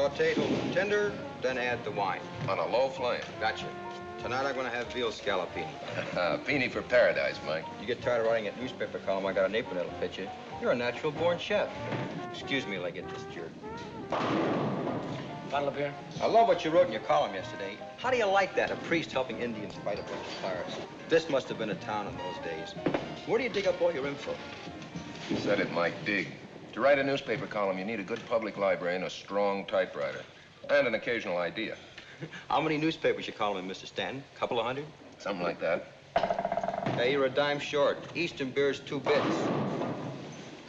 Saute till tender, then add the wine. On a low flame. Gotcha. Tonight I'm gonna have veal scallopini. Pini for paradise, Mike. You get tired of writing that newspaper column, I got an apron that'll fit you. You're a natural-born chef. Excuse me while I get this jerk. Bottle of beer? I love what you wrote in your column yesterday. How do you like that? A priest helping Indians fight a bunch of pirates. This must have been a town in those days. Where do you dig up all your info? You said it, Mike. Dig. To write a newspaper column, you need a good public library and a strong typewriter. And an occasional idea. How many newspapers you column in, Mr. Stanton? Couple of hundred? Something like that. Hey, you're a dime short. Eastern beer's 2 bits.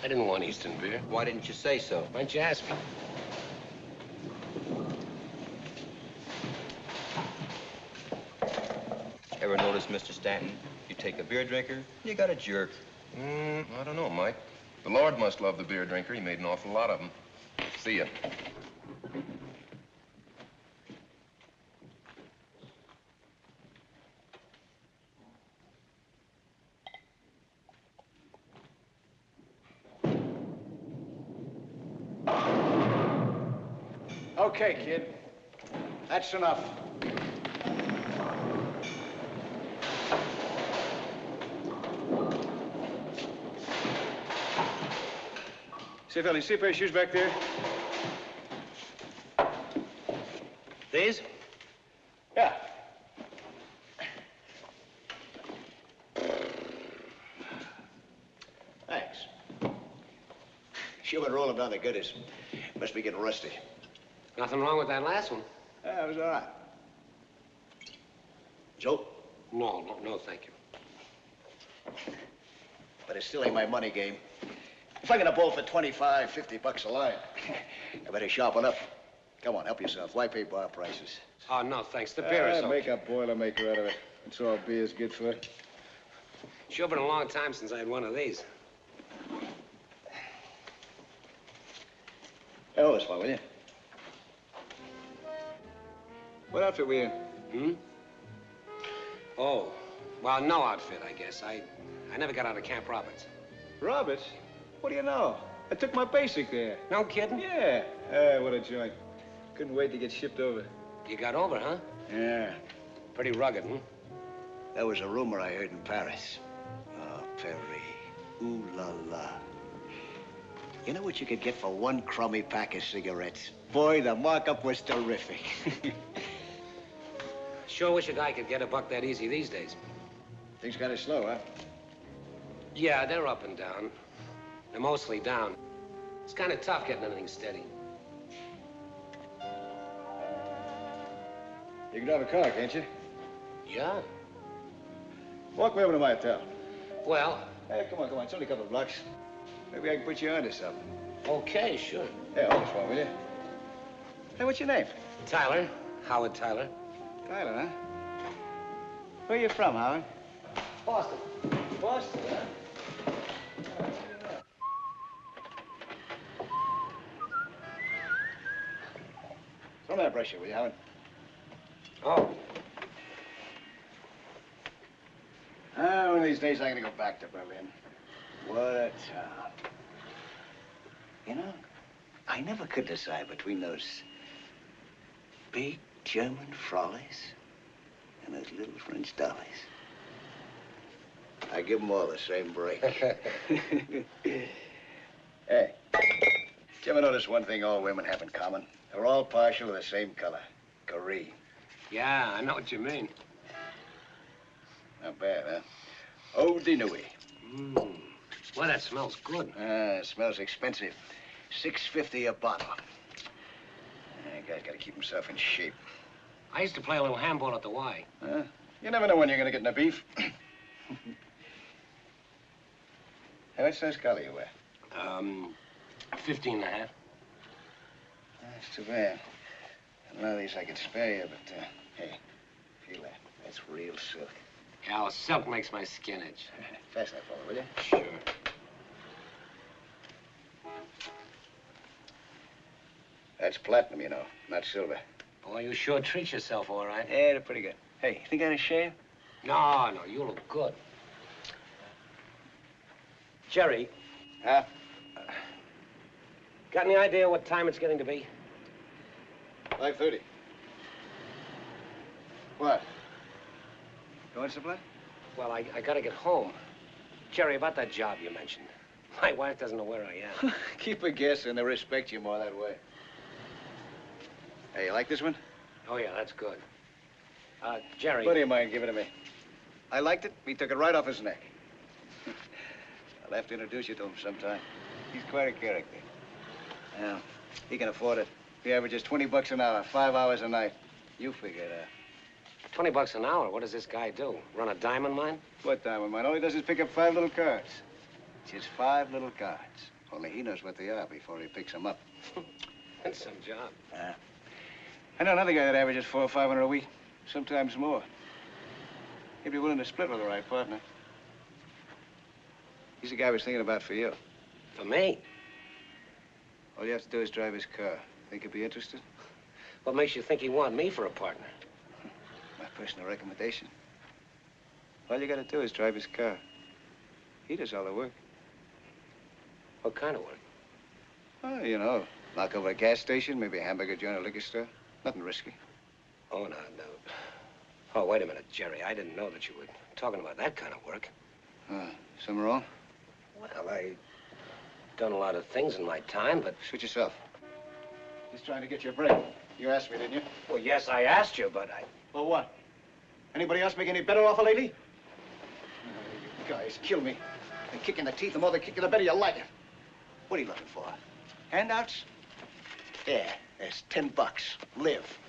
I didn't want Eastern beer. Why didn't you say so? Why didn't you ask me? Ever notice, Mr. Stanton? You take a beer drinker, you got a jerk. I don't know, Mike. The Lord must love the beer drinker. He made an awful lot of them. See ya. Okay, kid. That's enough. See, fella, see a pair of shoes back there? These? Yeah. Thanks. Sure would roll them down the gutters. Must be getting rusty. Nothing wrong with that last one. Yeah, it was all right. Joe? No, thank you. But it still ain't my money game. If I'm gonna bowl for 25, 50 bucks a line, I better sharpen up. Come on, help yourself. Why pay bar prices? Oh, no, thanks. The beer is okay. Make a Boilermaker out of it. That's all beer's good for. Sure been a long time since I had one of these. Hey, hold this one, will you? What outfit we in? Oh, well, no outfit, I guess. I never got out of Camp Roberts. Roberts? What do you know? I took my basic there. No kidding? Yeah. What a joint. Couldn't wait to get shipped over. You got over, huh? Yeah. Pretty rugged, huh? That was a rumor I heard in Paris. Oh, Paris. Ooh la la. You know what you could get for one crummy pack of cigarettes? Boy, the markup was terrific. Sure wish a guy could get a buck that easy these days. Things kind of slow, huh? Yeah, they're up and down. They're mostly down. It's kind of tough getting anything steady. You can drive a car, can't you? Yeah? Walk me over to my hotel. Well... Hey, come on. It's only a couple of blocks. Maybe I can put you onto something. Okay, sure. Hey, hold this one, will you? Hey, what's your name? Tyler. Howard Tyler. Tyler, huh? Where are you from, Howard? Boston. Boston, huh? Throw me that brush here, will you, Howard? Oh. One of these days I'm gonna go back to Berlin. What a town. You know, I never could decide between those big German frollies and those little French dollies. I give them all the same break. Hey, did you ever notice one thing all women have in common? They're all partial to the same color, green. Yeah, I know what you mean. Not bad, huh? Eau de nuit. Well, that smells good. It smells expensive. $6.50 a bottle. Guy's got to keep himself in shape. I used to play a little handball at the Y. You never know when you're going to get in a beef. Hey, what size collar you wear? 15 and a half. That's too bad. A lot of these I could spare you, but, hey, feel that. That's real silk. Yeah, well, silk makes my skin itch. Fasten that fella, will you? Sure. That's platinum, you know, not silver. Boy, you sure treat yourself all right. Yeah, they're pretty good. Hey, you think I ought to shave? No, you look good. Jerry. Huh? Got any idea what time it's getting to be? 5:30. What? Going someplace? Well, I gotta get home. Jerry, about that job you mentioned. My wife doesn't know where I am. Keep her guessing. They respect you more that way. Hey, you like this one? Oh, yeah, that's good. Jerry. What do you mind giving it to me? I liked it. He took it right off his neck. I'll have to introduce you to him sometime. He's quite a character. Yeah, he can afford it. He averages $20 an hour, 5 hours a night. You figure it out. $20 an hour? What does this guy do? Run a diamond mine? What diamond mine? All he does is pick up 5 little cards. Just 5 little cards. Only he knows what they are before he picks them up. That's some job. I know another guy that averages $400 or $500 a week, sometimes more. He'd be willing to split with the right partner. He's the guy I was thinking about for you. For me? All you have to do is drive his car. Think you'd be interested? What makes you think he want me for a partner? My personal recommendation. All you gotta do is drive his car. He does all the work. What kind of work? Oh, you know, knock over a gas station, maybe a hamburger joint or liquor store. Nothing risky. Oh, no. Oh, wait a minute, Jerry. I didn't know that you were talking about that kind of work. Something wrong? Well, I've done a lot of things in my time, but... Suit yourself. Just trying to get you a break. You asked me, didn't you? Well, yes, I asked you, but I... Well, what? Anybody else make any better offer lately? You guys kill me. A kick in the teeth, the more they kick you, the better you like it. What are you looking for? Handouts? Yeah, there's $10. Live.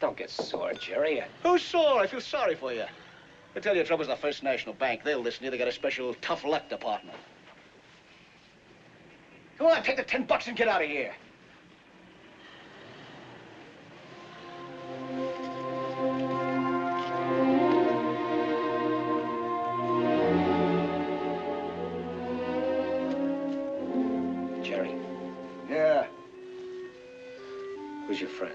Don't get sore, Jerry. Who's sore? I feel sorry for you. They tell you trouble's the First National Bank. They'll listen to you. They got a special tough luck department. Come on, take the $10 and get out of here. Jerry. Yeah. Who's your friend?